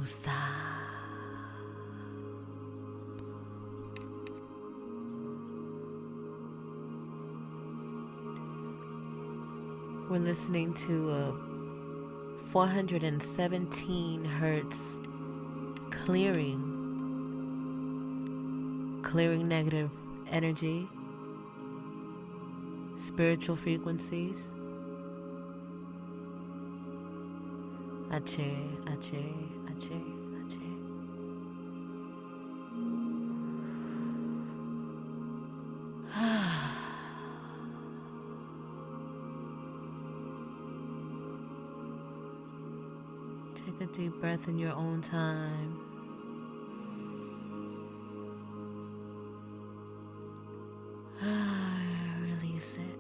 Woosah. We're listening to a 417 hertz clearing negative energy, spiritual frequencies. Ache, ache, ache, ache. Take a deep breath in your own time. Release it.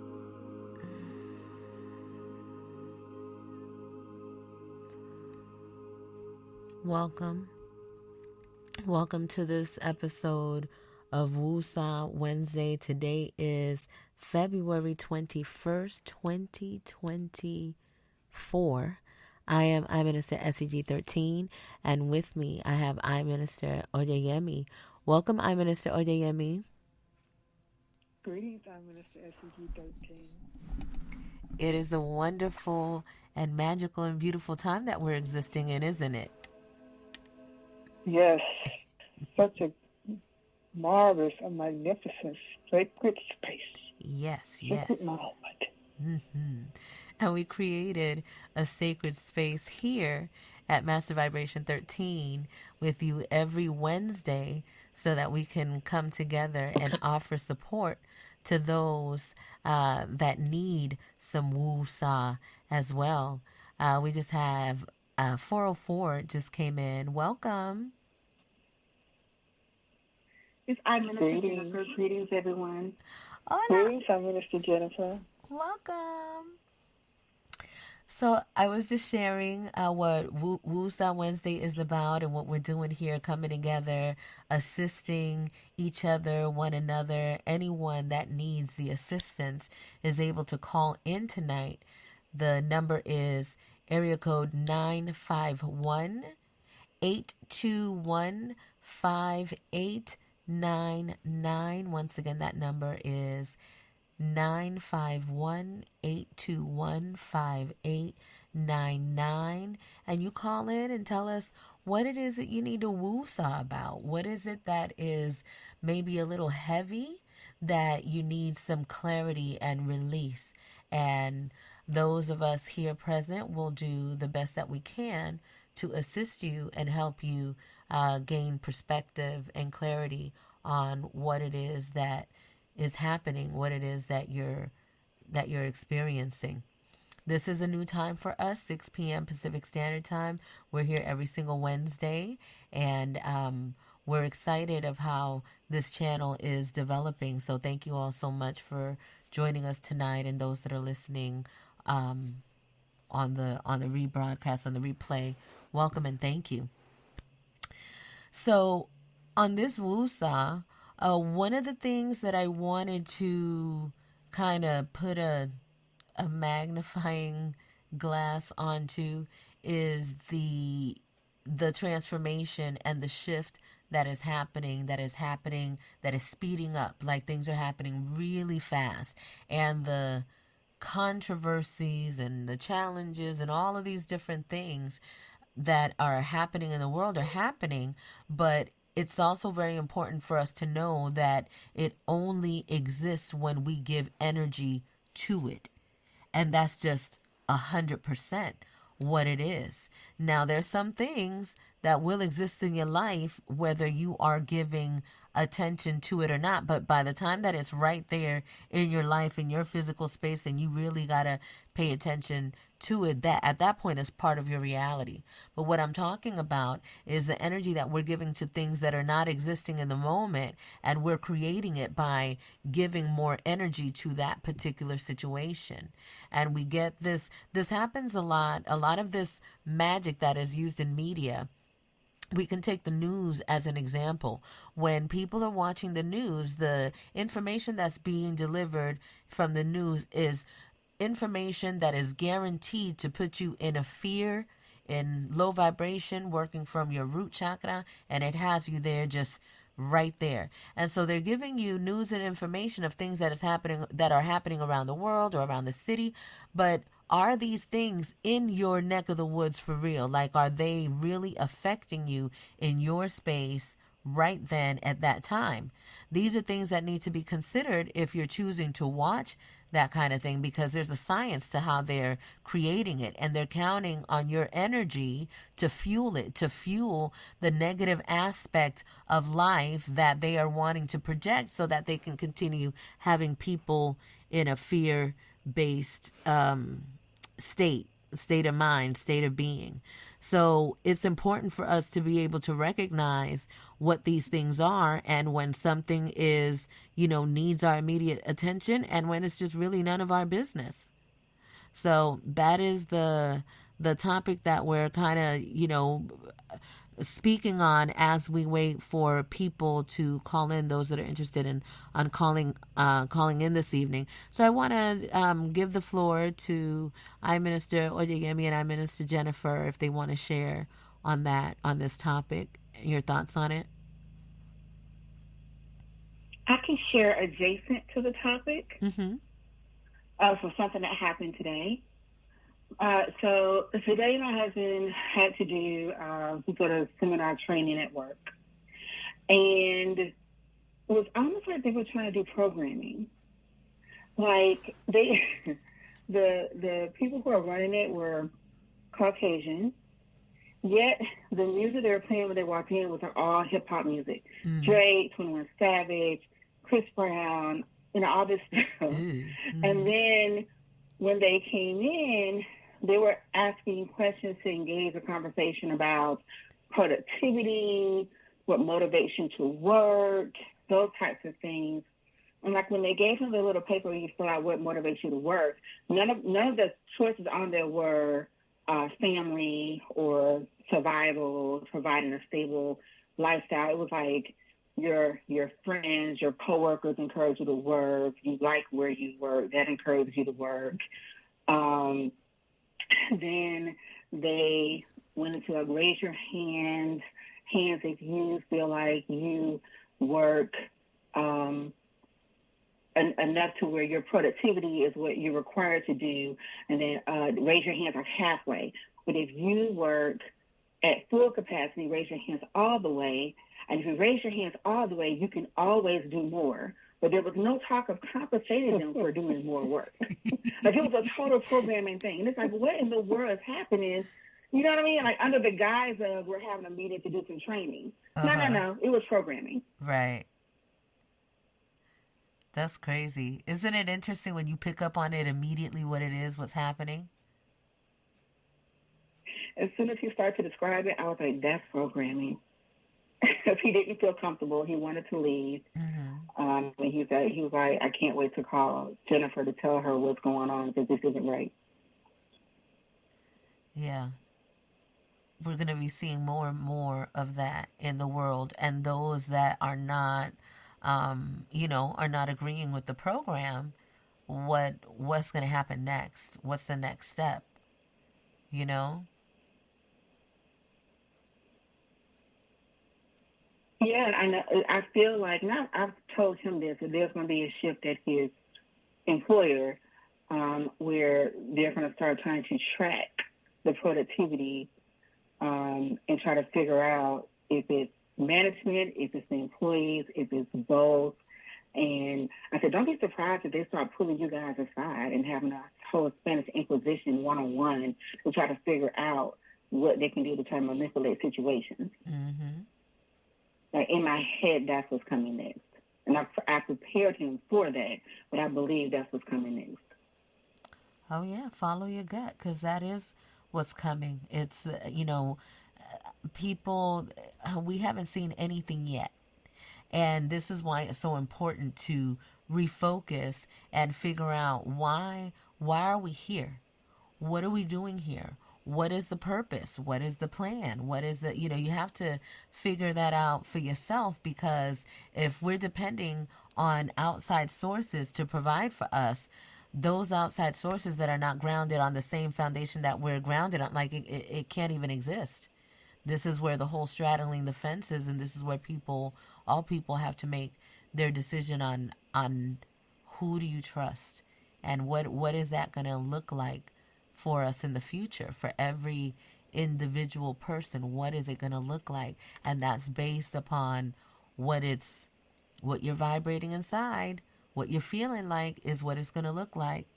Welcome. Welcome to this episode of Woosah Wednesday. Today is February 21st, 2024. I am Minister SCG 13, and with me I have Minister Oyeyemi. Welcome, Minister Oyeyemi. Greetings, Minister SCG 13. It is a wonderful and magical and beautiful time that we're existing in, isn't it? Yes, such a marvelous and magnificent sacred space. Yes. Sacred moment. Mm-hmm. And we created a sacred space here at Master Vibration 13 with you every Wednesday so that we can come together and offer support to those that need some woosah as well. We just have 404 just came in. Welcome. It's Minister Jennifer. Greetings, everyone. Hola. Greetings, Minister Jennifer. Welcome. So I was just sharing what Woosah Wednesday is about and what we're doing here, coming together, assisting each other, one another. Anyone that needs the assistance is able to call in tonight. The number is area code 951-821-5899. Once again, that number is 951-821-5899, and you call in and tell us what it is that you need to woosah about. What is it that is maybe a little heavy that you need some clarity and release? And those of us here present will do the best that we can to assist you and help you gain perspective and clarity on what it is that is happening, what it is that you're experiencing. This is a new time for us, 6 p.m. Pacific Standard Time. We're here every single Wednesday, and we're excited of how this channel is developing. So thank you all so much for joining us tonight, and those that are listening on the rebroadcast, on the replay. Welcome and thank you. So on this woosah, one of the things that I wanted to kind of put a magnifying glass onto is the transformation and the shift that is happening, that is speeding up. Like things are happening really fast, and the controversies and the challenges and all of these different things that are happening in the world are happening, but it's also very important for us to know that it only exists when we give energy to it. And that's just 100% what it is. Now, there's some things that will exist in your life, whether you are giving attention to it or not. But by the time that it's right there in your life, in your physical space, and you really got to pay attention to it, that at that point is part of your reality. But what I'm talking about is the energy that we're giving to things that are not existing in the moment, and we're creating it by giving more energy to that particular situation. And we get this happens a lot of this magic that is used in media. We can take the news as an example. When people are watching the news, the information that's being delivered from the news is information that is guaranteed to put you in a fear in low vibration, working from your root chakra, and it has you there just right there. And so they're giving you news and information of things that are happening around the world or around the city, but are these things in your neck of the woods for real? Like, are they really affecting you in your space right then at that time? These are things that need to be considered if you're choosing to watch that kind of thing, because there's a science to how they're creating it, and they're counting on your energy to fuel it, to fuel the negative aspect of life that they are wanting to project so that they can continue having people in a fear based state of mind, state of being. So it's important for us to be able to recognize what these things are, and when something is, needs our immediate attention, and when it's just really none of our business. So that is the topic that we're kind of, speaking on as we wait for people to call in, those that are interested in on calling in this evening. So I want to give the floor to I Minister Oyeyemi and I Minister Jennifer if they want to share on this topic, your thoughts on it. I can share adjacent to the topic Mm-hmm. for something that happened today. So today my husband had to do some sort of seminar training at work. And it was almost like they were trying to do programming. Like the people who are running it were Caucasian, yet the music they were playing when they walked in was all hip hop music. Drake, 21 Savage, Chris Brown, all this stuff. Mm-hmm. And then when they came in, they were asking questions to engage a conversation about productivity, what motivates you to work, those types of things. And like when they gave him the little paper where you fill out what motivates you to work, none of the choices on there were family or survival, providing a stable lifestyle. It was like your friends, your coworkers encourage you to work. You like where you work. That encourages you to work. Then they went into raise your hands if you feel like you work enough to where your productivity is what you're required to do, and then raise your hands like halfway. But if you work at full capacity, raise your hands all the way. And if you raise your hands all the way, you can always do more. But there was no talk of compensating them for doing more work. Like it was a total programming thing. And it's like, what in the world is happening? You know what I mean? Like under the guise of we're having a meeting to do some training. Uh-huh. No. It was programming. Right. That's crazy. Isn't it interesting when you pick up on it immediately what it is, what's happening? As soon as he started to describe it, I was like, that's programming. Because he didn't feel comfortable. He wanted to leave. Mm-hmm. And he was like, I can't wait to call Jennifer to tell her what's going on because this isn't right. Yeah. We're going to be seeing more and more of that in the world. And those that are not, are not agreeing with the program, what's going to happen next? What's the next step? You know? Yeah, I feel like now I've told him this, that there's going to be a shift at his employer where they're going to start trying to track the productivity and try to figure out if it's management, if it's the employees, if it's both. And I said, don't be surprised if they start pulling you guys aside and having a whole Spanish Inquisition one-on-one to try to figure out what they can do to try to manipulate situations. Mm-hmm. Like in my head, that's what's coming next. And I prepared him for that, but I believe that's what's coming next. Oh, yeah. Follow your gut, because that is what's coming. It's, people, we haven't seen anything yet. And this is why it's so important to refocus and figure out why are we here? What are we doing here? What is the purpose? What is the plan? What is the, you have to figure that out for yourself, because if we're depending on outside sources to provide for us, those outside sources that are not grounded on the same foundation that we're grounded on, like it can't even exist. This is where the whole straddling the fence is, and this is where all people have to make their decision on who do you trust, and what is that going to look like for us in the future, for every individual person. What is it going to look like? And that's based upon what you're vibrating inside, what you're feeling like is what it's going to look like.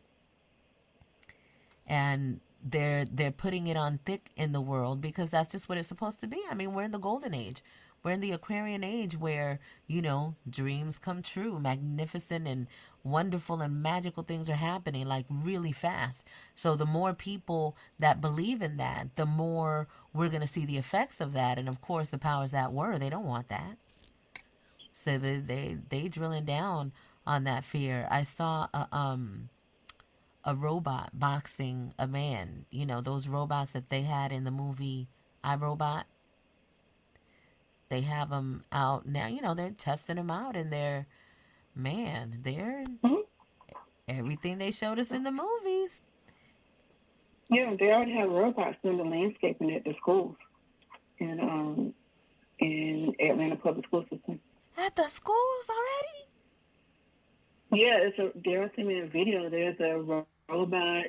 And they're putting it on thick in the world because that's just what it's supposed to be. I mean, we're in the golden age. We're in the Aquarian age where, dreams come true. Magnificent and wonderful and magical things are happening like really fast. So the more people that believe in that, the more we're going to see the effects of that. And of course, the powers that were, they don't want that. So they drilling down on that fear. I saw a robot boxing a man. Those robots that they had in the movie iRobot. They have them out now. They're testing them out, and they're Mhm. everything they showed us in the movies. Yeah, they already have robots doing the landscaping at the schools in Atlanta public school system. At the schools already? Yeah, there was in a video. There's a robot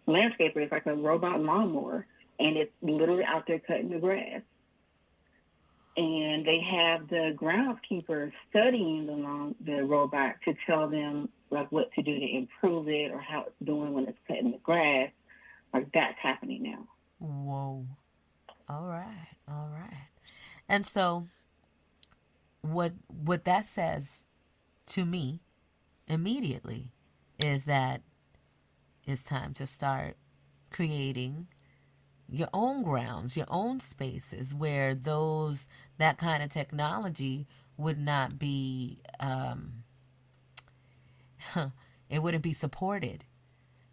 landscaper. It's like a robot lawnmower, and it's literally out there cutting the grass. And they have the groundskeeper studying the robot to tell them like what to do to improve it or how it's doing when it's cutting the grass. Like that's happening now. Whoa. All right. And so what that says to me immediately is that it's time to start creating your own grounds, your own spaces where that kind of technology would not be, it wouldn't be supported,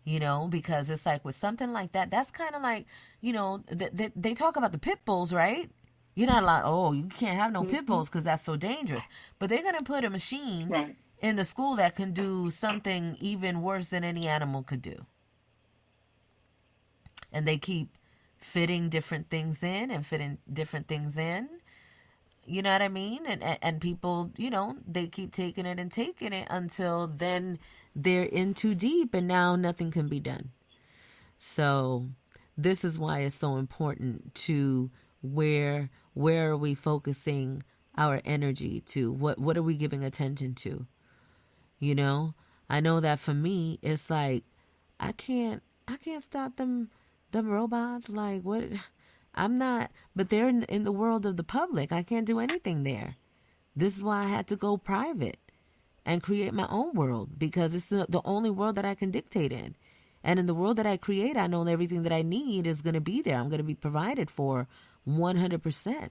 because it's like with something like that, that's kind of like, they talk about the pit bulls, right? You're not like, oh, you can't have no pit bulls because that's so dangerous. But they're going to put a machine Right. in the school that can do something even worse than any animal could do. And they keep fitting different things in and fitting different things in. You know what I mean? And people, they keep taking it until then they're in too deep and now nothing can be done. So this is why it's so important to where are we focusing our energy to? What are we giving attention to? I know that for me, it's like I can't stop them robots. Like what? I'm not, but they're in the world of the public. I can't do anything there. This is why I had to go private and create my own world, because it's the only world that I can dictate in. And in the world that I create, I know that everything that I need is going to be there. I'm going to be provided for 100%.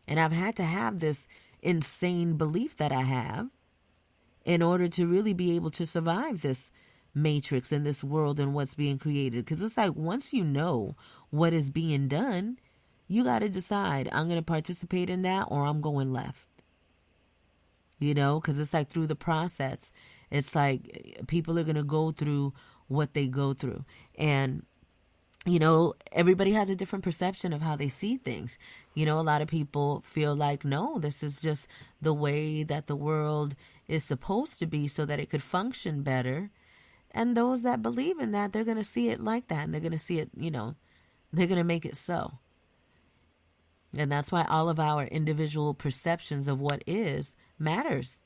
And I've had to have this insane belief that I have in order to really be able to survive this matrix in this world and what's being created. Because it's like once you know what is being done, you got to decide, I'm going to participate in that or I'm going left. Because it's like through the process, it's like people are going to go through what they go through. And everybody has a different perception of how they see things. A lot of people feel like, no, this is just the way that the world is supposed to be so that it could function better. And those that believe in that, they're going to see it like that. And they're going to see it, they're going to make it so. And that's why all of our individual perceptions of what is matters.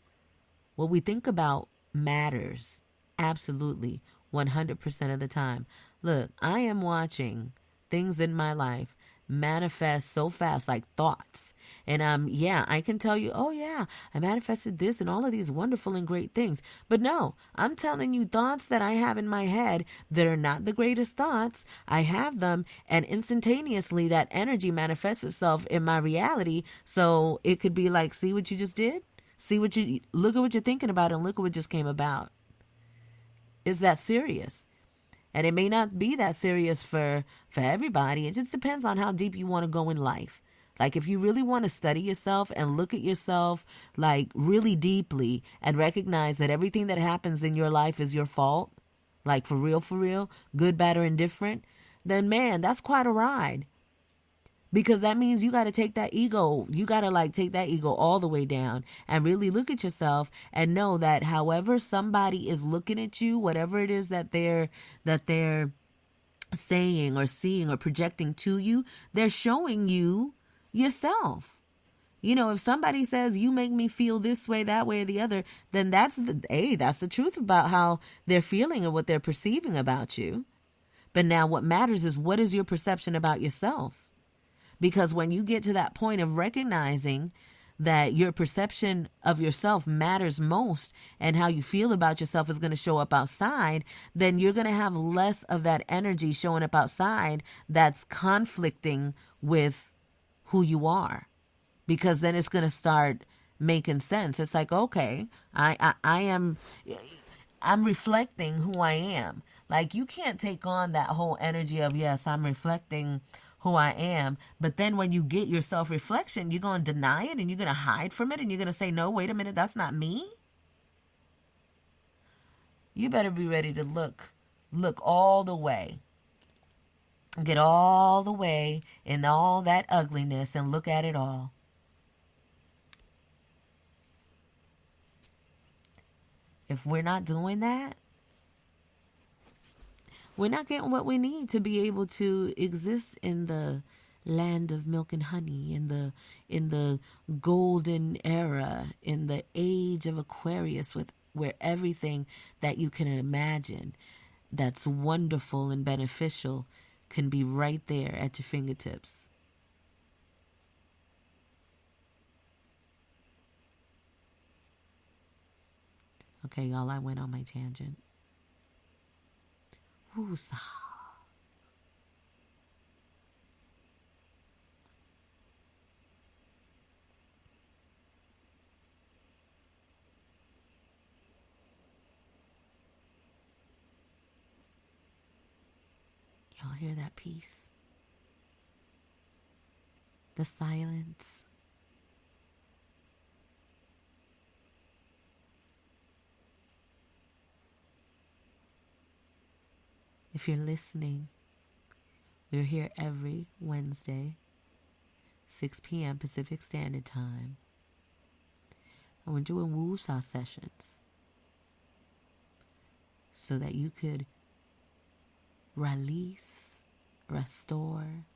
What we think about matters. Absolutely. 100% of the time. Look, I am watching things in my life manifest so fast, like thoughts. And I can tell you, oh yeah, I manifested this and all of these wonderful and great things. But no, I'm telling you thoughts that I have in my head that are not the greatest thoughts. I have them, and instantaneously that energy manifests itself in my reality. So it could be like, see what you just did? Look at what you're thinking about and look at what just came about. Is that serious? And it may not be that serious for everybody. It just depends on how deep you want to go in life. Like, if you really want to study yourself and look at yourself like really deeply and recognize that everything that happens in your life is your fault, like for real, good, bad, or indifferent, then man, that's quite a ride. Because that means you got to take that ego, you got to like take that ego all the way down and really look at yourself and know that however somebody is looking at you, whatever it is that they're saying or seeing or projecting to you, they're showing you yourself. You know, if somebody says you make me feel this way, that way, or the other, then that's the truth about how they're feeling and what they're perceiving about you. But now what matters is, what is your perception about yourself? Because when you get to that point of recognizing that your perception of yourself matters most and how you feel about yourself is going to show up outside, then you're going to have less of that energy showing up outside that's conflicting with who you are. Because then it's going to start making sense. It's like, okay, I'm reflecting who I am. Like, you can't take on that whole energy of, yes, I'm reflecting who I am. But then when you get your self-reflection, you're going to deny it and you're going to hide from it and you're going to say, no, wait a minute, that's not me. You better be ready to look all the way. Get all the way in all that ugliness and look at it all. If we're not doing that, we're not getting what we need to be able to exist in the land of milk and honey, in the golden era, in the age of Aquarius, where everything that you can imagine that's wonderful and beneficial can be right there at your fingertips. Okay, y'all, I went on my tangent. Woosah. Y'all hear that peace? The silence. If you're listening, we're here every Wednesday, 6 p.m. Pacific Standard Time. And we're doing Woosah sessions so that you could release, restore,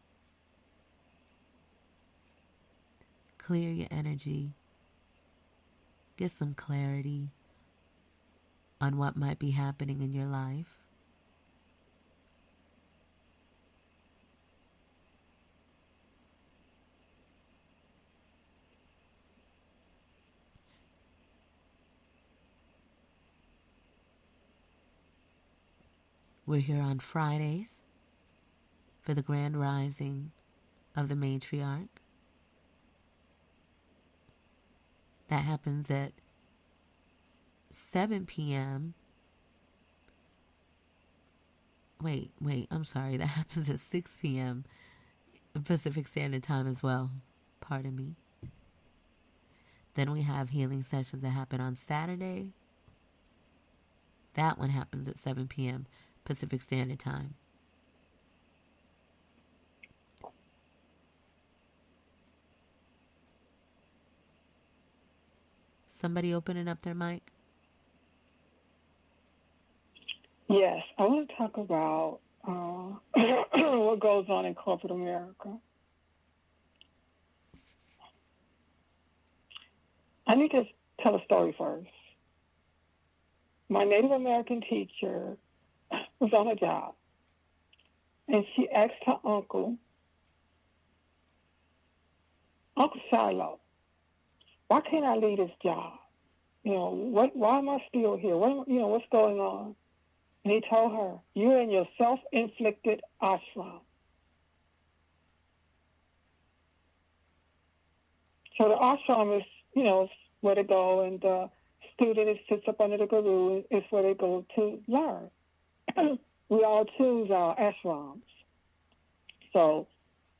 clear your energy, get some clarity on what might be happening in your life. We're here on Fridays for the Grand Rising of the Matriarch. That happens at 7 p.m. Wait, I'm sorry. That happens at 6 p.m. Pacific Standard Time as well. Pardon me. Then we have healing sessions that happen on Saturday. That one happens at 7 p.m. Pacific Standard Time. Somebody opening up their mic? Yes, I want to talk about what goes on in corporate America. I need to tell a story first. My Native American teacher was on a job, and she asked her uncle, Uncle Shiloh, why can't I leave this job? You know, why am I still here? What's going on? And he told her, you're in your self-inflicted ashram. So the ashram is, is where to go, and the student sits up under the guru is where they go to learn. We all choose our ashrams. So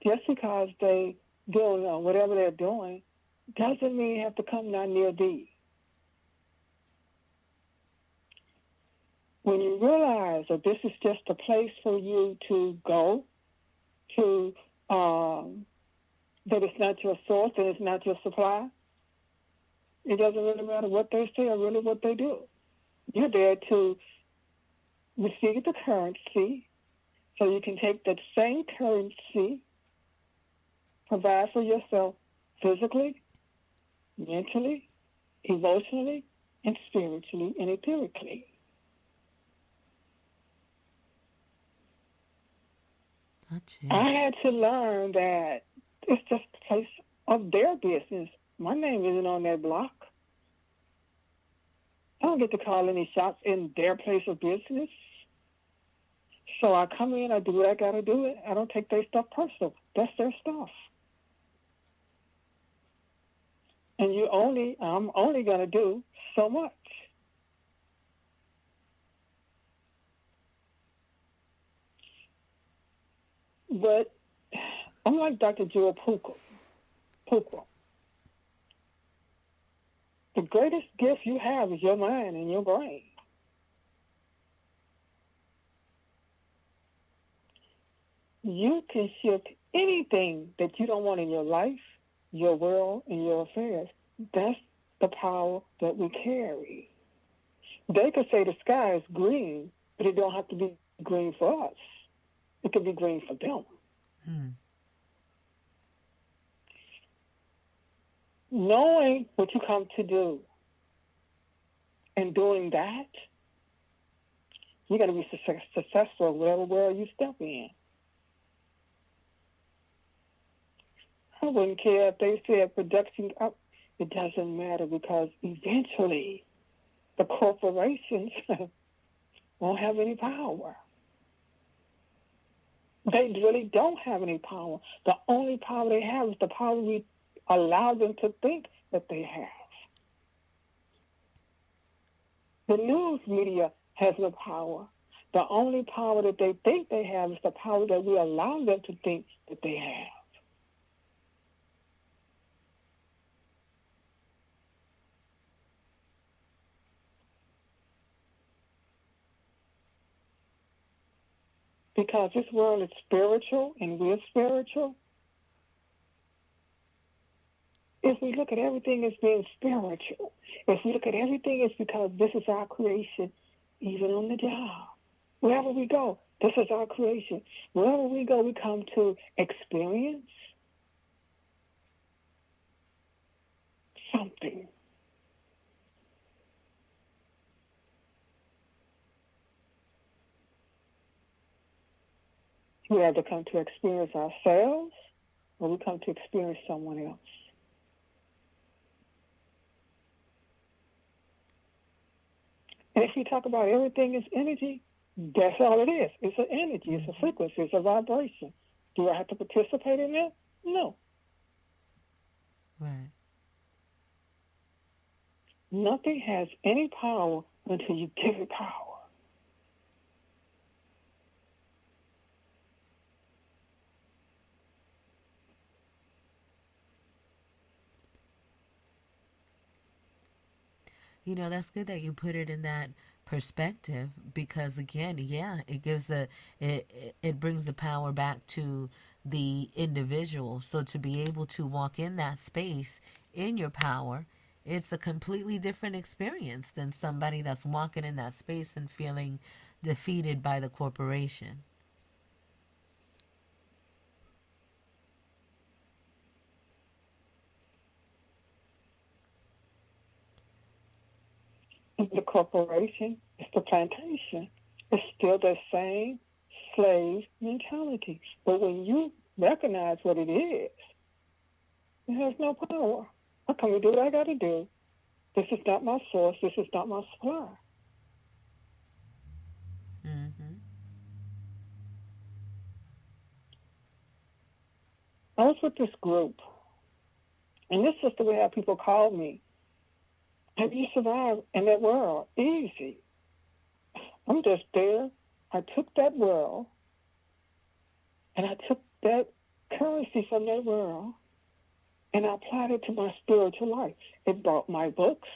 just because they doing whatever they're doing, doesn't mean you have to come not near thee. When you realize that this is just a place for you to go to, that it's not your source, that it's not your supply, it doesn't really matter what they say or really what they do. You're there to receive the currency so you can take that same currency, provide for yourself physically, mentally, emotionally, and spiritually and etherically. Gotcha. I had to learn that it's just a place of their business. My name isn't on that block. I don't get to call any shots in their place of business. So I come in, I do what I got to do. I don't take their stuff personal. That's their stuff. And I'm only going to do so much. But I'm like Dr. Jewel Pukwa. The greatest gift you have is your mind and your brain. You can shift anything that you don't want in your life, your world, and your affairs. That's the power that we carry. They could say the sky is green, but it don't have to be green for us. It could be green for them. Hmm. Knowing what you come to do and doing that, you're going to be successful in whatever world you step in. I wouldn't care if they said production up. It doesn't matter because eventually the corporations won't have any power. They really don't have any power. The only power they have is the power we allow them to think that they have. The news media has no power. The only power that they think they have is the power that we allow them to think that they have. Because this world is spiritual and we're spiritual, if we look at everything as being spiritual, if we look at everything as because this is our creation, even on the job, wherever we go, this is our creation. Wherever we go, we come to experience something. We either come to experience ourselves or we come to experience someone else. And if you talk about everything as energy, that's all it is. It's an energy, it's a frequency, it's a vibration. Do I have to participate in it? No. Right. Nothing has any power until you give it power. That's good that you put it in that perspective because again, yeah, it gives it brings the power back to the individual. So to be able to walk in that space in your power, it's a completely different experience than somebody that's walking in that space and feeling defeated by the corporation. The corporation is the plantation. It's still the same slave mentality. But when you recognize what it is, it has no power. I come to do what I got to do. This is not my source. This is not my supply. Mm-hmm. I was with this group, and this is the way how people called me. Have you survived in that world? Easy. I'm just there. I took that world, and I took that currency from that world, and I applied it to my spiritual life. It brought my books.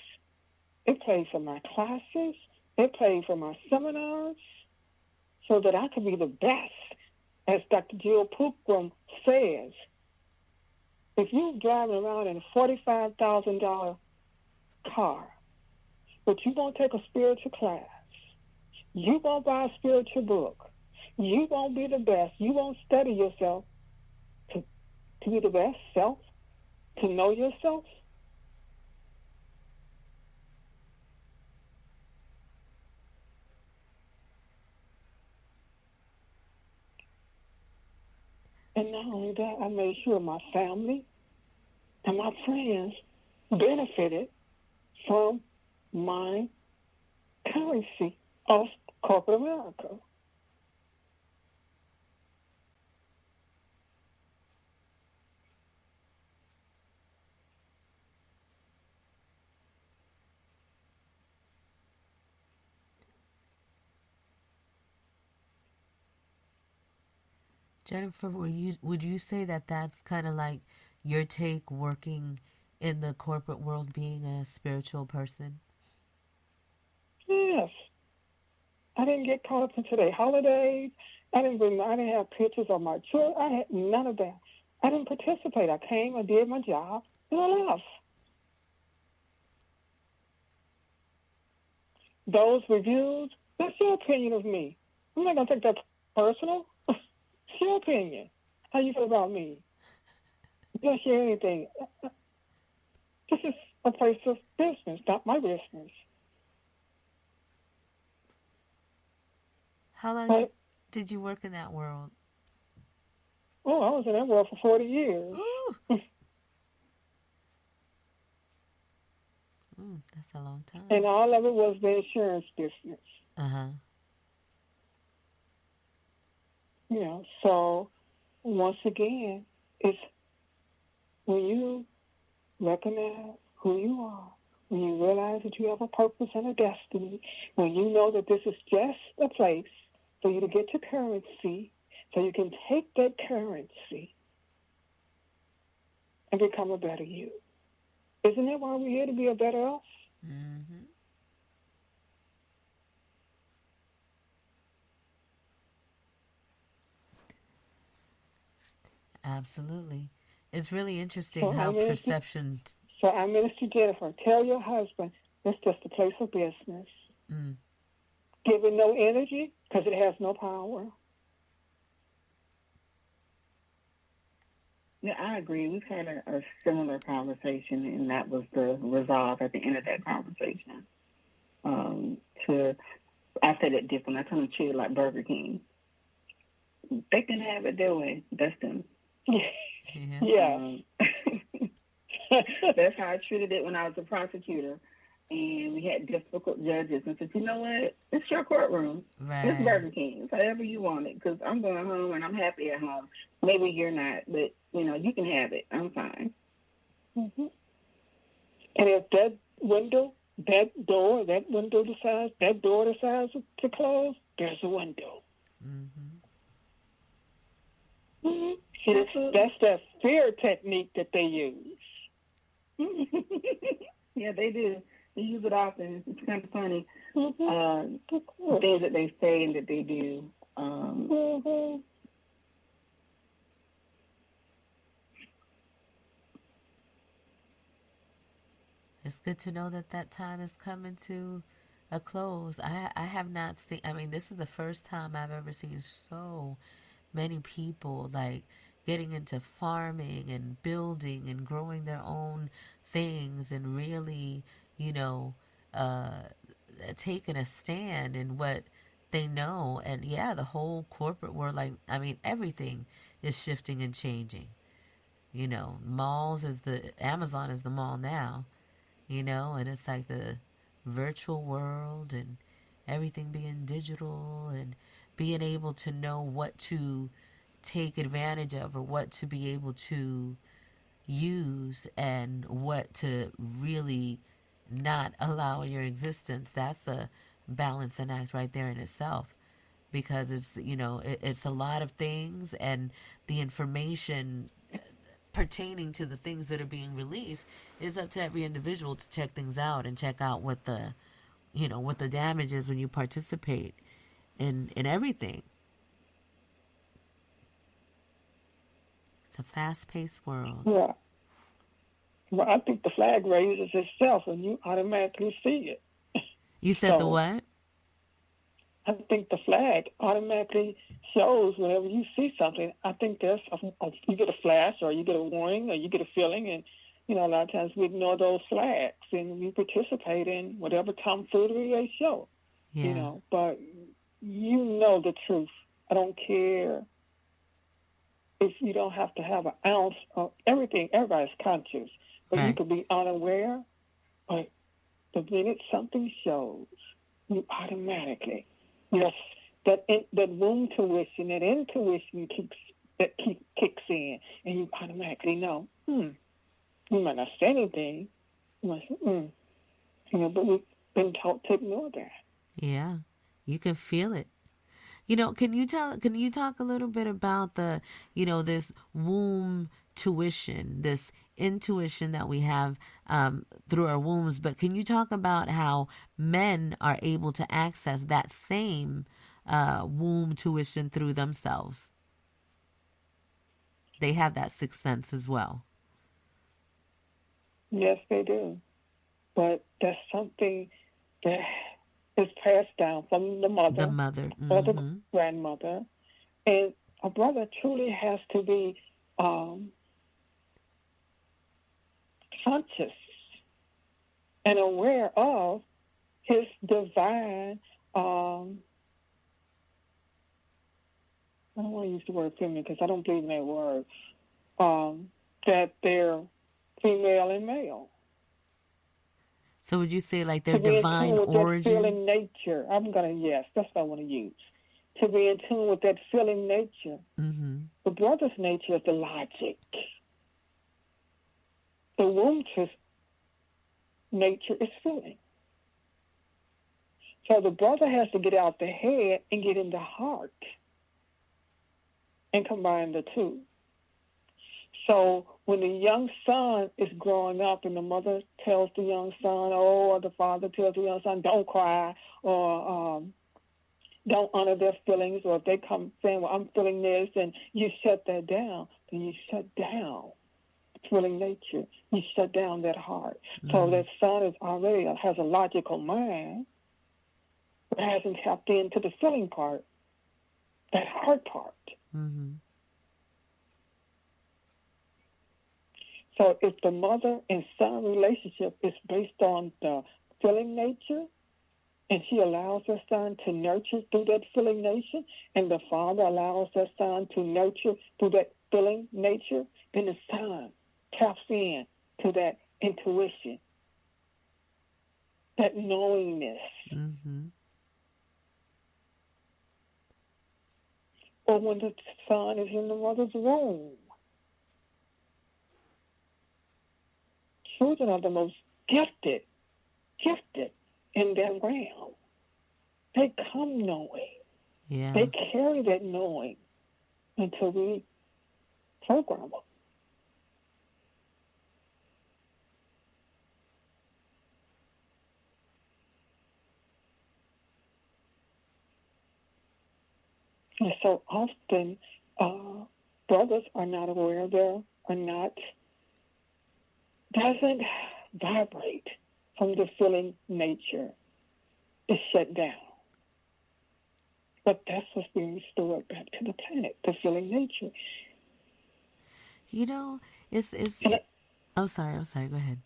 It paid for my classes. It paid for my seminars so that I could be the best. As Dr. Jill Pookrum says, if you're driving around in a $45,000 car, but you won't take a spiritual class, you won't buy a spiritual book, you won't be the best, you won't study yourself to be the best self, to know yourself, and not only that, I made sure my family and my friends benefited from my currency of corporate America. Jennifer, would you say that that's kind of like your take working in the corporate world, being a spiritual person? Yes, I didn't get caught up into their holidays. I didn't have pictures of my children. I had none of that. I didn't participate. I came, I did my job, and I left. Those reviews, that's your opinion of me. I'm not gonna take that personal. It's your opinion. How you feel about me? Don't share anything. This is a place of business, not my business. How long But did you work in that world? oh, I was in that world for 40 years. Ooh, that's a long And time. all of it was the insurance business. Uh huh. So once again, it's when you recognize who you are, when you realize that you have a purpose and a destiny, when you know that this is just a place for you to get your currency, so you can take that currency and become a better you. Isn't that why we're here, to be a better us? Mm-hmm. Absolutely. It's really interesting So how I'm Minister, perception. so I'm Minister Jennifer. Tell your husband it's just a place of business. Mm, Give it no energy because it has no power. Yeah, I agree. We've had a similar conversation, and that was the resolve at the end of that conversation. To I said it different. I told them treat it like Burger King. They can have it their way. That's them. yeah. Yes. That's how I treated it when I was a prosecutor, and we had difficult judges. And said, you know what? It's your courtroom. It's Right. Burger King. It's however you want it. Because I'm going home and I'm happy at home. Maybe you're not, but you can have it. I'm fine. Mm-hmm. And if that door decides to close, there's a window. Mm-hmm. Mm-hmm. See, Absolutely. that's that fear technique that they use. Yeah, they do. They use it often. It's kind of funny. Mm-hmm. Things that they say and that they do. Mm-hmm. It's good to know that that time is coming to a close. I have not seen. I mean, this is the first time I've ever seen so many people like getting into farming and building and growing their own things and really, you know, uh, taking a stand in what they know. And yeah, the whole corporate world, like, I mean, everything is shifting and changing. You know, malls is the Amazon is the mall now, and it's like the virtual world and everything being digital and being able to know what to take advantage of or what to be able to use and what to really not allow in your existence. That's a balancing act right there in itself, because it's a lot of things, and the information pertaining to the things that are being released, it's up to every individual to check things out and check out what the, what the damage is when you participate in everything. It's a fast-paced world. Yeah. Well, I think the flag raises itself and you automatically see it. You said the So what? I think the flag automatically shows whenever you see something. I think you get a flash or you get a warning or you get a feeling, and a lot of times we ignore those flags and we participate in whatever tomfoolery they show. Yeah. But you know the truth. I don't care if you don't have to have an ounce of everything. Everybody's conscious, but you Right. could be unaware. But the minute something shows, you automatically, yes, that womb tuition, that intuition kicks in, and you automatically know. You might not say anything. You might say, but we've been taught to ignore that. Yeah. You can feel it. Can you talk a little bit about this womb tuition, this intuition that we have through our wombs, but can you talk about how men are able to access that same womb tuition through themselves? They have that sixth sense as well. Yes, they do. But that's something that is passed down from the The mother mother. or the Mm-hmm. grandmother. And a brother truly has to be conscious and aware of his divine, I don't want to use the word feminine because I don't believe in that word, that they're female and male. So would you say like their To be in divine tune with that origin? feeling nature. Yes, that's what I want to use. To be in tune with that feeling nature. Mm-hmm. The brother's nature is the logic. The womb's nature is feeling. So the brother has to get out the head and get in the heart and combine the two. So when the young son is growing up and the mother tells the young son, or the father tells the young son, don't cry, or don't honor their feelings, or if they come saying, well, I'm feeling this, and you shut that down, then you shut down feeling nature. You shut down that heart. So that son has a logical mind, but hasn't tapped into the feeling part, that heart part. Mm-hmm. So if the mother and son relationship is based on the feeling nature, and she allows her son to nurture through that feeling nature, and the father allows her son to nurture through that feeling nature, then the son taps in to that intuition, that knowingness. Mm-hmm. Or when the son is in the mother's womb. Children are the most gifted in their realm. They come knowing. Yeah. They carry that knowing until we program them. And so often, brothers are not aware doesn't vibrate from the feeling nature. It's shut down. But that's what's being restored back to the planet, the feeling nature. I'm sorry, go ahead.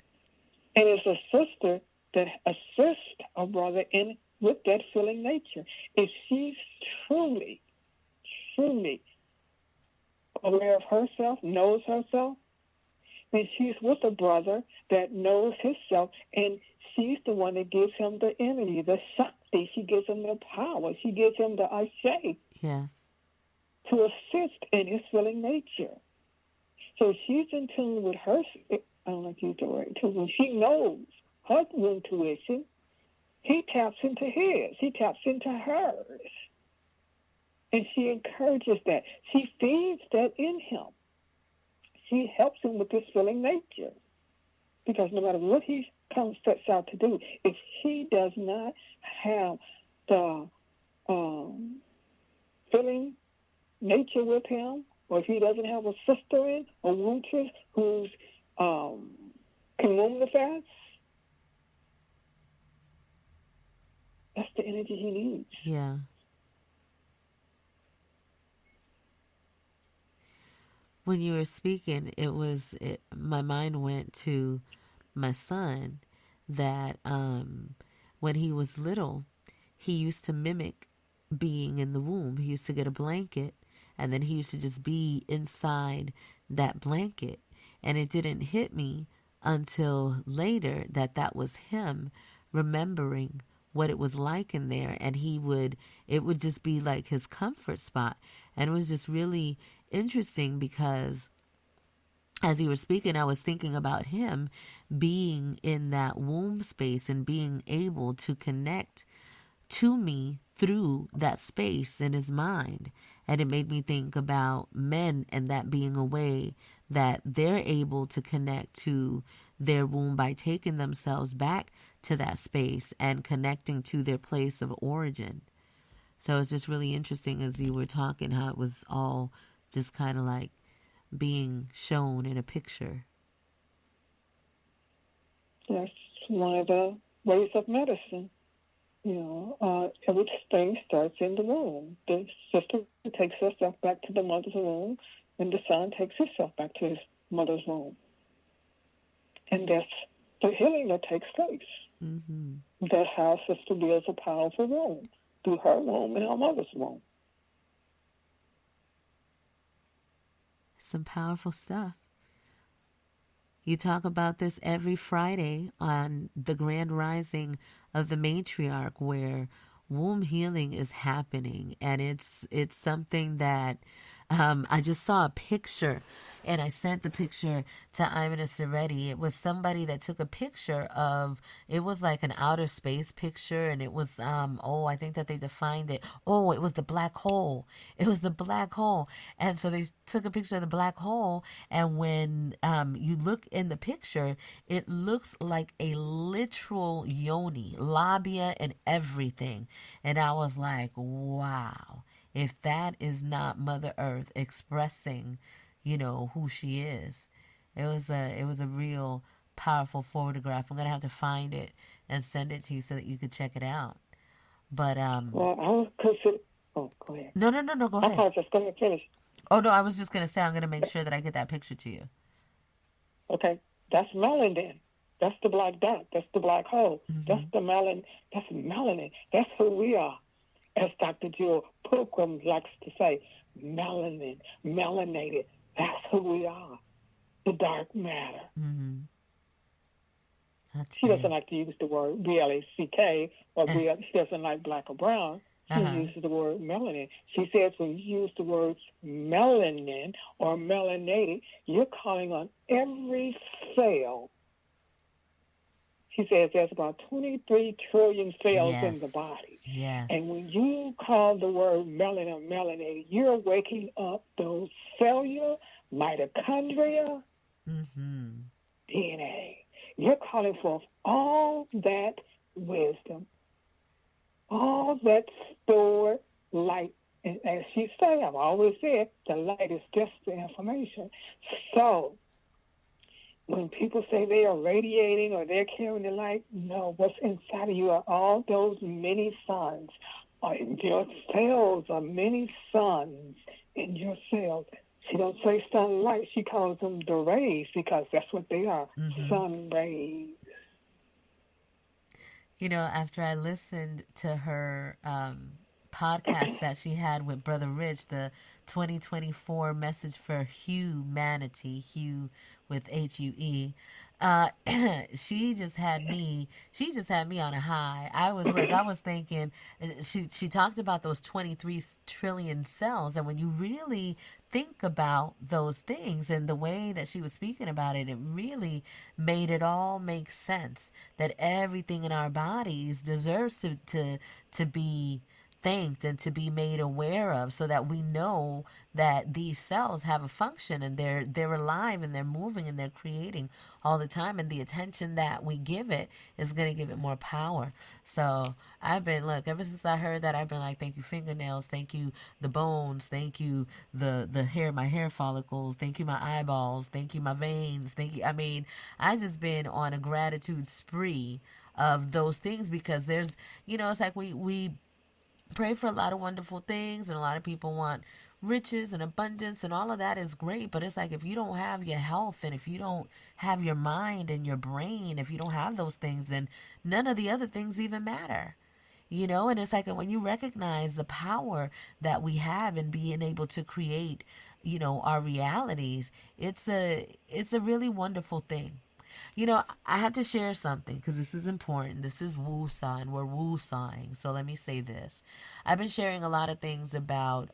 And it's a sister that assists a brother in with that feeling nature. If she's truly aware of herself, knows herself, then she's with a brother that knows himself, and she's the one that gives him the energy, the Shakti. She gives him the power. She gives him the Ashe. Yes. To assist in his feeling nature. So she's in tune with her, I don't like to use the word, when she knows her intuition, he taps into his. He taps into hers. And she encourages that. She feeds that in him. She helps him with his feeling nature. Because no matter what he comes sets out to do, if he does not have the um, feeling nature with him, or if he doesn't have a sister in a womb who's um, can womb the fast, that's the energy he needs. Yeah. When you were speaking, my mind went to my son that when he was little, he used to mimic being in the womb. He used to get a blanket and then he used to just be inside that blanket. And it didn't hit me until later that that was him remembering what it was like in there, and it would just be like his comfort spot. And it was just really interesting because as you were speaking, I was thinking about him being in that womb space and being able to connect to me through that space in his mind. And it made me think about men and that being a way that they're able to connect to their womb by taking themselves back to that space and connecting to their place of origin. So it's just really interesting as you were talking how it was all just kind of like being shown in a picture. That's one of the ways of medicine. Everything starts in the womb. The sister takes herself back to the mother's womb, and the son takes himself back to his mother's womb. And that's the healing that takes place. Mm-hmm. That's how Sister builds a powerful womb, through her womb and her mother's womb. Some powerful stuff. You talk about this every Friday on the Grand Rising of the Matriarch, where womb healing is happening, and it's something that I just saw a picture, and I sent the picture to Imana Seretti. It was somebody that took a picture of, it was like an outer space picture, and it was, I think that they defined it. Oh, it was the black hole. It was the black hole. And so they took a picture of the black hole, and when you look in the picture, it looks like a literal yoni, labia and everything. And I was like, wow. If that is not Mother Earth expressing, who she is, it was a real powerful photograph. I'm gonna have to find it and send it to you so that you could check it out. But Well, I would consider. Oh, go ahead. no, go I ahead. apologize. Go ahead, finish. Oh no, I was just gonna say I'm gonna make sure that I get that picture to you. Okay, that's melanin. That's the black dot. That's the black hole. Mm-hmm. That's the melanin. That's melanin. That's who we are. As Dr. Jill Pilgrim likes to say, melanin, melanated. That's who we are. The dark matter. Mm-hmm. That's She doesn't right. like to use the word BLACK or she doesn't like black or brown. She uses the word melanin. She says when you use the words melanin or melanated, you're calling on every cell. She says there's about 23 trillion cells in the Yes. body. Yes. And when you call the word melanin or melanated, you're waking up those cellular mitochondria, Mm-hmm. DNA. You're calling forth all that wisdom, all that stored light. And as she said, I've always said, the light is just the information. So when people say they are radiating or they're carrying the light, no, what's inside of you are all those many suns. Your cells are many suns in your cells. She don't say sunlight. She calls them the rays because that's what they are, sun rays. After I listened to her podcast that she had with Brother Rich, the 2024 message for humanity, Hugh with HUE. She just had me on a high. I was thinking, she talked about those 23 trillion cells, and when you really think about those things and the way that she was speaking about it, it really made it all make sense that everything in our bodies deserves to be thanked and to be made aware of, so that we know that these cells have a function, and they're alive, and they're moving, and they're creating all the time, and the attention that we give it is going to give it more power. So I've been, look, ever since I heard that, I've been like, thank you fingernails, thank you the bones, thank you the hair, my hair follicles, thank you my eyeballs, thank you my veins, thank you, I mean, I just been on a gratitude spree of those things, because there's, it's like we pray for a lot of wonderful things, and a lot of people want riches and abundance, and all of that is great. But it's like, if you don't have your health, and if you don't have your mind and your brain, if you don't have those things, then none of the other things even matter. And it's like, when you recognize the power that we have in being able to create, our realities, it's a really wonderful thing. I had to share something, because this is important. This is Woosah, and we're Woosahing. So let me say this. I've been sharing a lot of things about,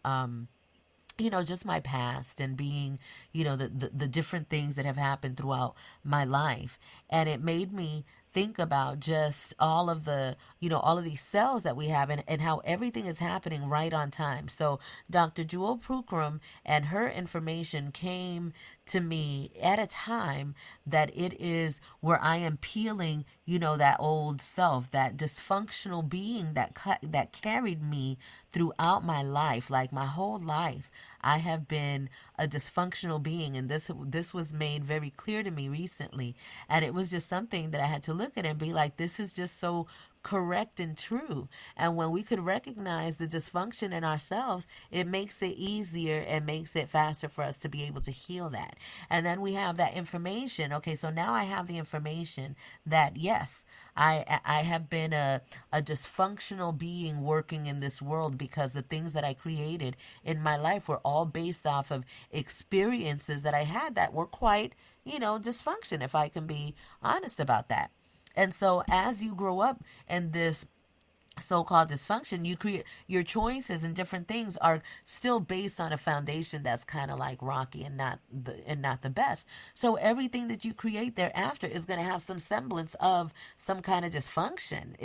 just my past, and being, the different things that have happened throughout my life. And it made me think about just all of all of these cells that we have, and how everything is happening right on time. So Dr. Jewel Pookrum and her information came to me at a time that it is where I am peeling, that old self, that dysfunctional being that carried me throughout my life, like my whole life. I have been a dysfunctional being, and this was made very clear to me recently, and it was just something that I had to look at and be like, this is just so correct and true. And when we could recognize the dysfunction in ourselves, it makes it easier and makes it faster for us to be able to heal that. And then we have that information. Okay, so now I have the information that, yes, I have been a dysfunctional being working in this world, because the things that I created in my life were all based off of experiences that I had that were quite, dysfunction, if I can be honest about that. And so as you grow up in this so-called dysfunction, you create your choices, and different things are still based on a foundation that's kind of like rocky, and not the best. So everything that you create thereafter is going to have some semblance of some kind of dysfunction.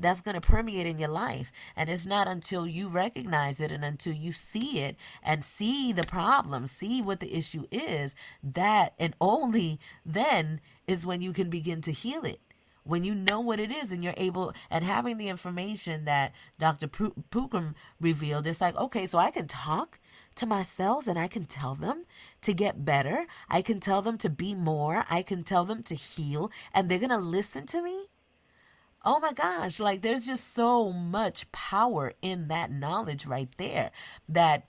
That's going to permeate in your life. And it's not until you recognize it, and until you see it, and see the problem, see what the issue is, that, and only then, is when you can begin to heal it. When you know what it is, and you're able, and having the information that Dr. Pookrum revealed, it's like, okay, so I can talk to my cells, and I can tell them to get better. I can tell them to be more. I can tell them to heal, and they're going to listen to me. Oh my gosh, like, there's just so much power in that knowledge right there, that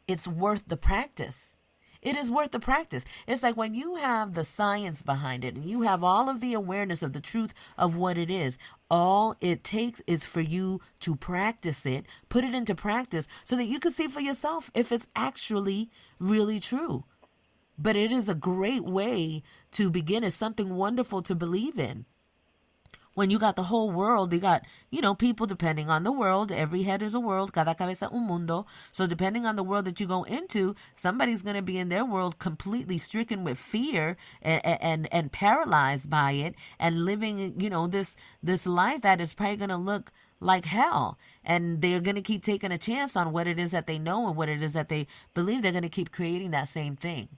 it's worth the practice. It is worth the practice. It's like, when you have the science behind it, and you have all of the awareness of the truth of what it is, all it takes is for you to practice it, put it into practice, so that you can see for yourself if it's actually really true. But it is a great way to begin. It's something wonderful to believe in. When you got the whole world, they got, people depending on the world. Every head is a world. Cada cabeza un mundo. So depending on the world that you go into, somebody's going to be in their world completely stricken with fear, and paralyzed by it, and living, this life that is probably going to look like hell. And they're going to keep taking a chance on what it is that they know, and what it is that they believe. They're going to keep creating that same thing.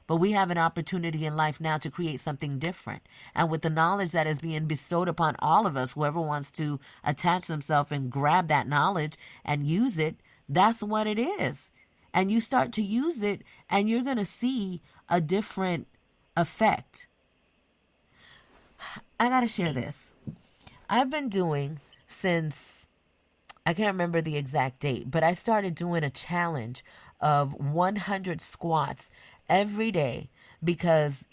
But we have an opportunity in life now to create something different. And with the knowledge that is being bestowed upon all of us, whoever wants to attach themselves and grab that knowledge and use it, that's what it is. And you start to use it, and you're going to see a different effect. I got to share this. I've been doing, since, I can't remember the exact date, but I started doing a challenge of 100 squats every day, because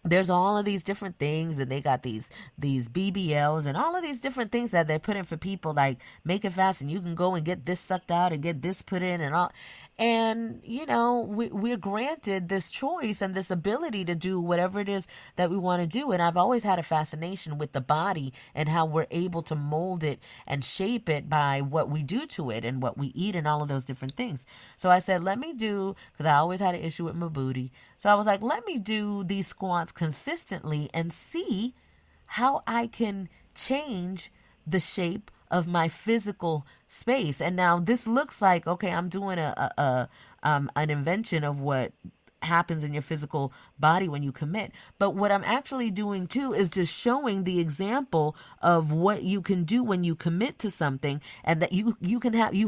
there's all of these different things, and they got these BBLs and all of these different things that they're putting for people, like, make it fast, and you can go and get this sucked out and get this put in, and all. And we're granted this choice and this ability to do whatever it is that we want to do. And I've always had a fascination with the body, and how we're able to mold it and shape it by what we do to it, and what we eat, and all of those different things. So I said, let me do, because I always had an issue with my booty. So I was like, let me do these squats consistently, and see how I can change the shape of my physical space. And now this looks like, okay, I'm doing an invention of what happens in your physical body when you commit. But what I'm actually doing too is just showing the example of what you can do when you commit to something, and that you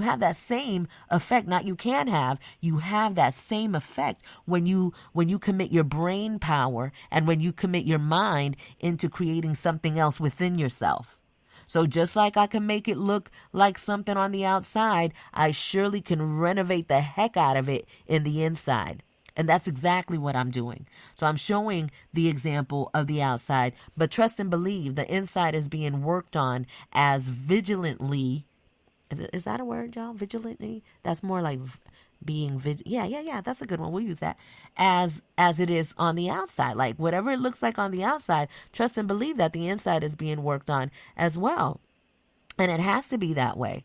have that same effect. Not you have that same effect when you commit your brain power and when you commit your mind into creating something else within yourself. So just like I can make it look like something on the outside, I surely can renovate the heck out of it in the inside. And that's exactly what I'm doing. So I'm showing the example of the outside, but trust and believe the inside is being worked on as vigilantly. Is that a word, y'all? Vigilantly? That's more like being yeah, that's a good one. We'll use that as it is on the outside. Like whatever it looks like on the outside, trust and believe that the inside is being worked on as well. And it has to be that way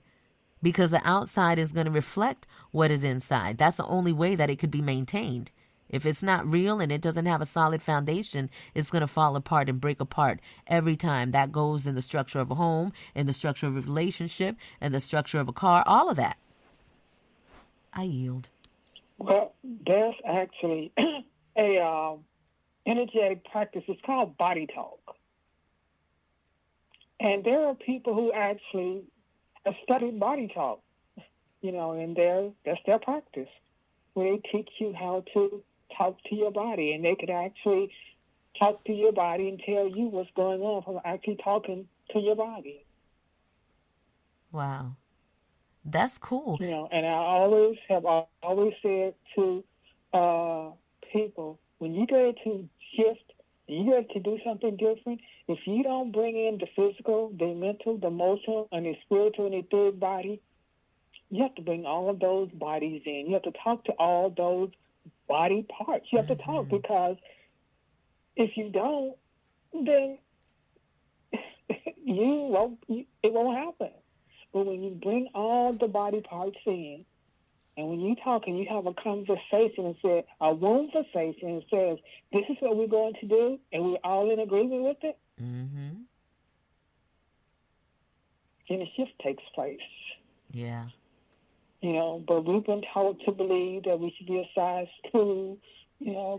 because the outside is going to reflect what is inside. That's the only way that it could be maintained. If it's not real and it doesn't have a solid foundation, it's going to fall apart and break apart every time. That goes in the structure of a home, in the structure of a relationship, in the structure of a car, all of that. I yield. Well, there's actually a energetic practice. It's called body talk. And there are people who actually have studied body talk, and that's their practice, where they teach you how to talk to your body, and they could actually talk to your body and tell you what's going on from actually talking to your body. Wow. That's cool. And I have always said to people, when you go to shift, you go to do something different, if you don't bring in the physical, the mental, the emotional, and the spiritual and the third body, you have to bring all of those bodies in. You have to talk to all those body parts. You have to talk, because if you don't, then it won't happen. But when you bring all the body parts in, and when you talk and you have a conversation and say a womb conversation and says, this is what we're going to do, and we're all in agreement with it, then a shift takes place. Yeah. But we've been taught to believe that we should be a size 2,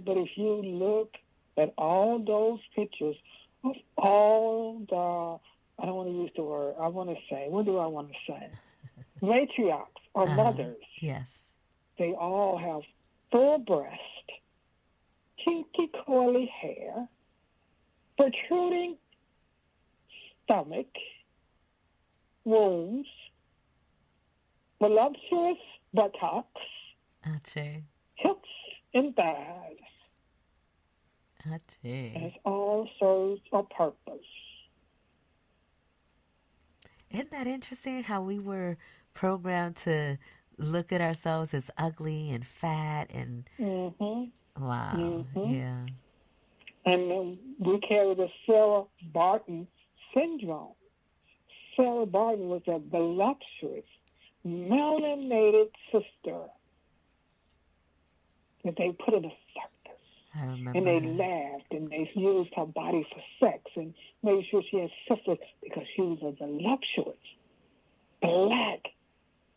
but if you look at all those pictures of all the, I don't want to use the word, I want to say, what do I want to say? Matriarchs or mothers. Yes. They all have full breast, kinky coily hair, protruding stomach, wombs, voluptuous buttocks, Ache. hips, and thighs. And it all serves a purpose. Isn't that interesting how we were programmed to look at ourselves as ugly and fat and wow, yeah. And we carry the Sarah Barton syndrome. Sarah Barton was a voluptuous, melanated sister that they put in a circus. I remember. And they laughed and they used her body for sex and made sure she had syphilis because she was a voluptuous, black,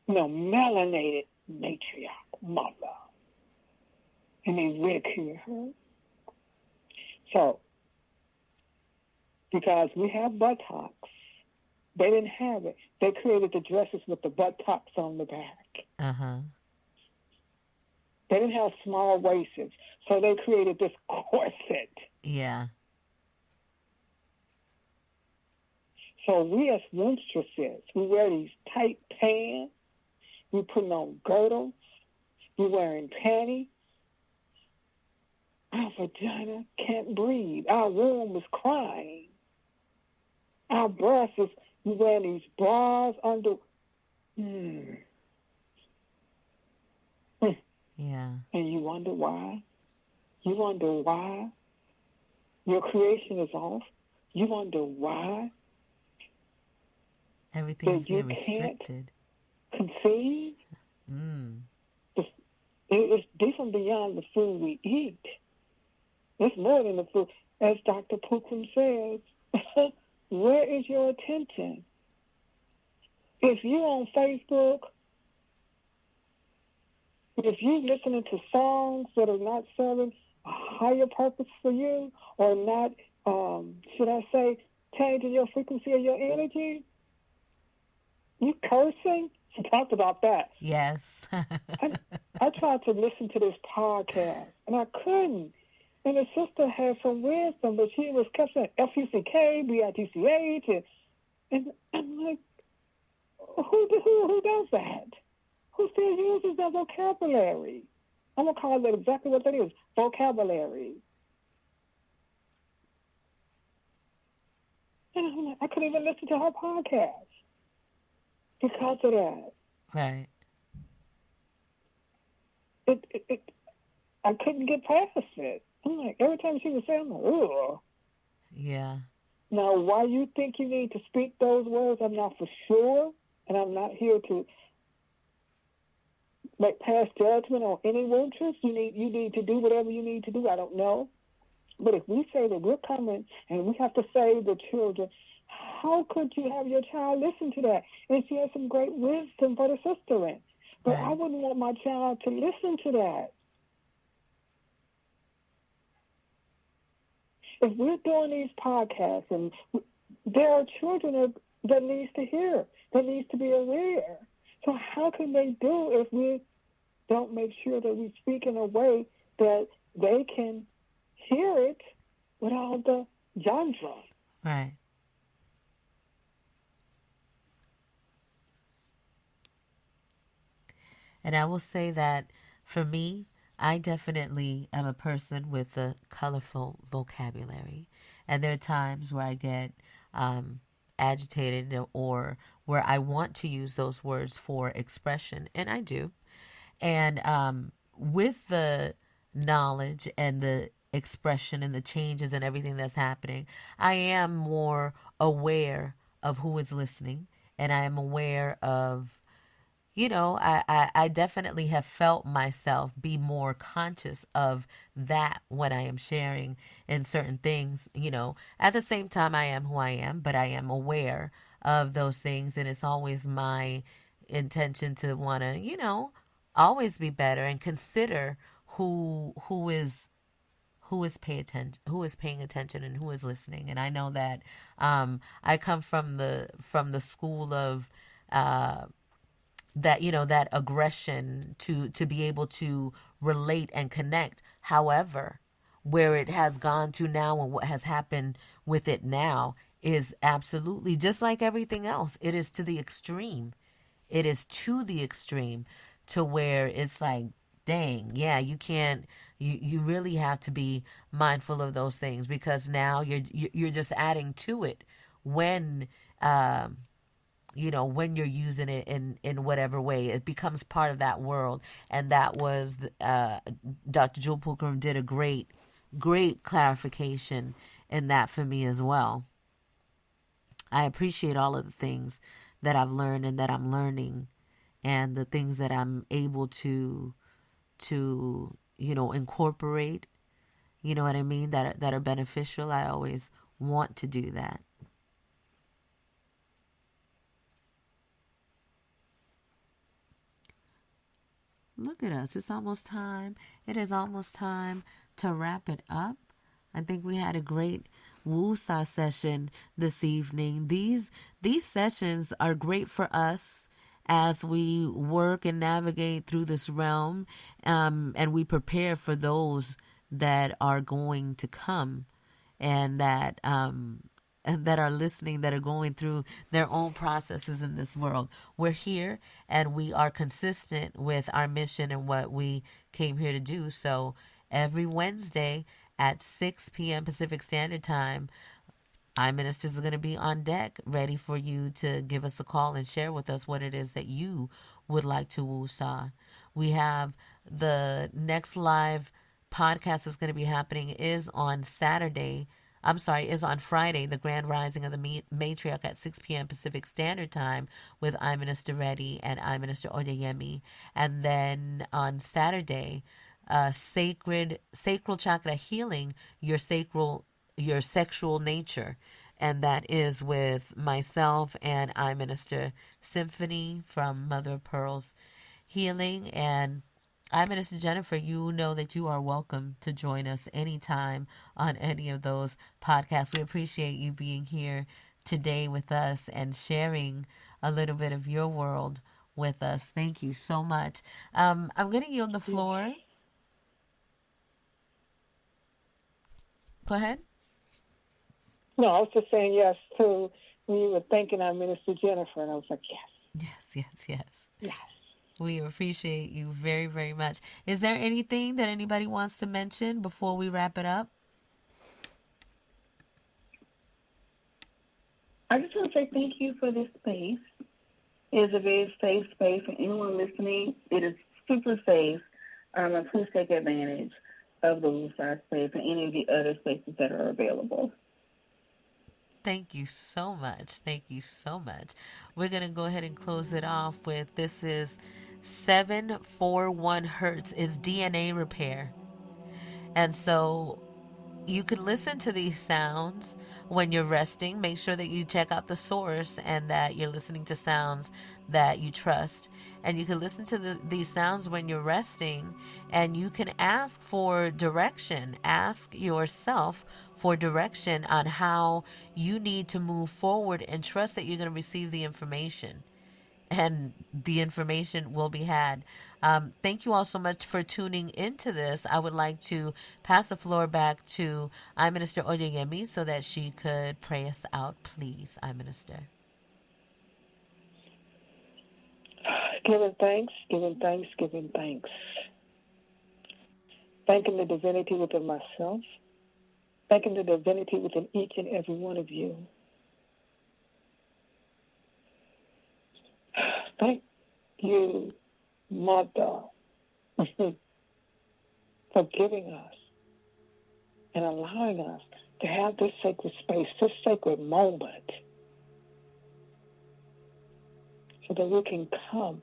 melanated matriarch mother. And they ridiculed her. So, because we have buttocks, they didn't have it. They created the dresses with the buttocks on the back. They didn't have small waists, so they created this corset. Yeah. So we as minstresses, we wear these tight pants, we putting on girdles, we wearing panties. Our vagina can't breathe. Our womb is crying. Our breasts is, we wear these bras under. Yeah. And you wonder why? You wonder why your creation is off? You wonder why? Everything's being restricted. Conceive? It's different beyond the food we eat. It's more than the food. As Dr. Pookrum says, where is your attention? If you on Facebook, if you listening to songs that are not serving a higher purpose for you, or not, should I say, changing your frequency or your energy, you cursing. She talked about that. Yes. I, I tried to listen to this podcast, and I couldn't. And the sister had some wisdom, but she was kept saying F-U-C-K, B-I-T-C-H, and I'm like, who does that? Who still uses that vocabulary? I'm going to call it exactly what that is, vocabulary. And I'm like, I couldn't even listen to her podcast because of that. Right. It I couldn't get past it. I'm like, every time she was saying, I'm like, ugh. Yeah. Now, why you think you need to speak those words, I'm not for sure, and I'm not here to make pass judgment on any interest. You need to do whatever you need to do. I don't know. But if we say that we're coming and we have to save the children, how could you have your child listen to that? And she has some great wisdom for the sister in. But Right. I wouldn't want my child to listen to that. If we're doing these podcasts, and there are children that needs to hear, that needs to be aware. So how can they do if we don't make sure that we speak in a way that they can hear it without the genre? Right. And I will say that for me, I definitely am a person with a colorful vocabulary. And there are times where I get agitated or where I want to use those words for expression, and I do. And with the knowledge and the expression and the changes and everything that's happening, I am more aware of who is listening, and I am aware of, I definitely have felt myself be more conscious of that when I am sharing in certain things. At the same time, I am who I am, but I am aware of those things. And it's always my intention to want to, always be better and consider who is paying attention and who is listening. And I know that I come from the school of that aggression to be able to relate and connect. However, where it has gone to now and what has happened with it now is absolutely just like everything else. It is to the extreme. It is to the extreme to where it's like, dang, yeah, you can't. You really have to be mindful of those things, because now you're just adding to it when when you're using it in whatever way. It becomes part of that world. And that was Dr. Jewel Pookrum did a great clarification in that for me as well. I appreciate all of the things that I've learned and that I'm learning, and the things that I'm able to incorporate, you know what I mean, that are beneficial. I always want to do that. Look at us. It's almost time. It is almost time to wrap it up. I think we had a great Woosah session this evening. These sessions are great for us as we work and navigate through this realm, and we prepare for those that are going to come, and that are listening, that are going through their own processes in this world. We're here and we are consistent with our mission and what we came here to do. So every Wednesday at 6 p.m. Pacific Standard Time, our ministers are going to be on deck, ready for you to give us a call and share with us what it is that you would like to woosah. We have the next live podcast that's going to be happening is on Friday, the Grand Rising of the Matriarch at 6 p.m. Pacific Standard Time with I Minister Reddy and I Minister Odeyemi. And then on Saturday, sacral chakra healing, your sexual nature. and that is with myself and I Minister Symphony from Mother of Pearl's Healing. And I Minister Jennifer, you know that you are welcome to join us anytime on any of those podcasts. We appreciate you being here today with us and sharing a little bit of your world with us. Thank you so much. I'm going to yield the Yes. floor. Go ahead. No, I was just saying yes to when you were thanking our Minister Jennifer, and I was like, yes, Yes, yes, yes. yes. We appreciate you very, very much. Is there anything that anybody wants to mention before we wrap it up? I just want to say thank you for this space. It is a very safe space for anyone listening. It is super safe. And please take advantage of the Woosah space and any of the other spaces that are available. Thank you so much. Thank you so much. We're going to go ahead and close it off with this is 741 hertz is DNA repair. And so you could listen to these sounds when you're resting. Make sure that you check out the source and that you're listening to sounds that you trust. And you can listen to these sounds when you're resting, and you can ask for direction. Ask yourself for direction on how you need to move forward and trust that you're going to receive the information and the information will be had. Thank you all so much for tuning into this. I would like to pass the floor back to I Minister Oyeyemi so that she could pray us out. Please, I Minister. Giving thanks, giving thanks, giving thanks. Thanking the divinity within myself. Thanking the divinity within each and every one of you. Thank you, Mother, for giving us and allowing us to have this sacred space, this sacred moment, so that we can come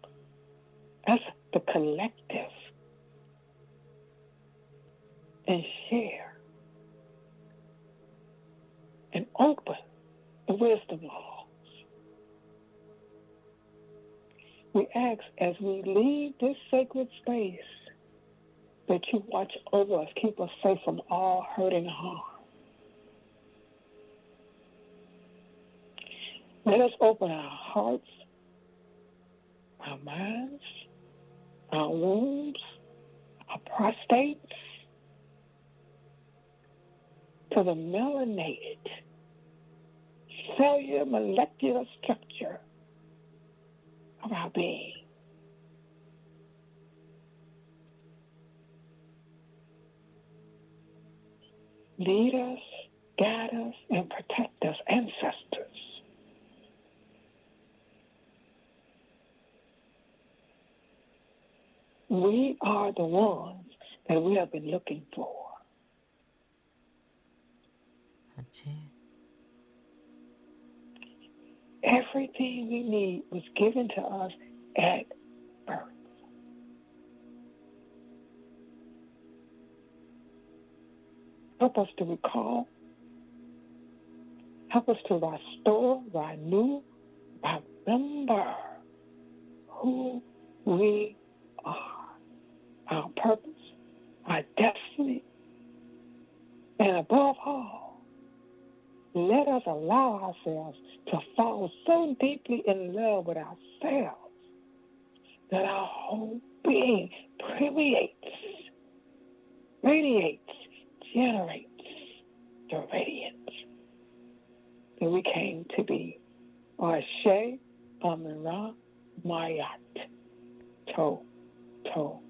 as the collective and share and open the wisdom laws. We ask as we leave this sacred space that you watch over us, keep us safe from all hurt and harm. Let us open our hearts, our minds, our wombs, our prostates to the melanated cellular molecular structure of our being. Lead us, guide us, and protect us, ancestors. We are the ones that we have been looking for. Everything we need was given to us at birth. Help us to recall. Help us to restore, renew, remember who we are, our purpose, our destiny, and above all, let us allow ourselves to fall so deeply in love with ourselves that our whole being permeates, radiates, generates the radiance that we came to be. Ashe, Amira, Mayat, To, To.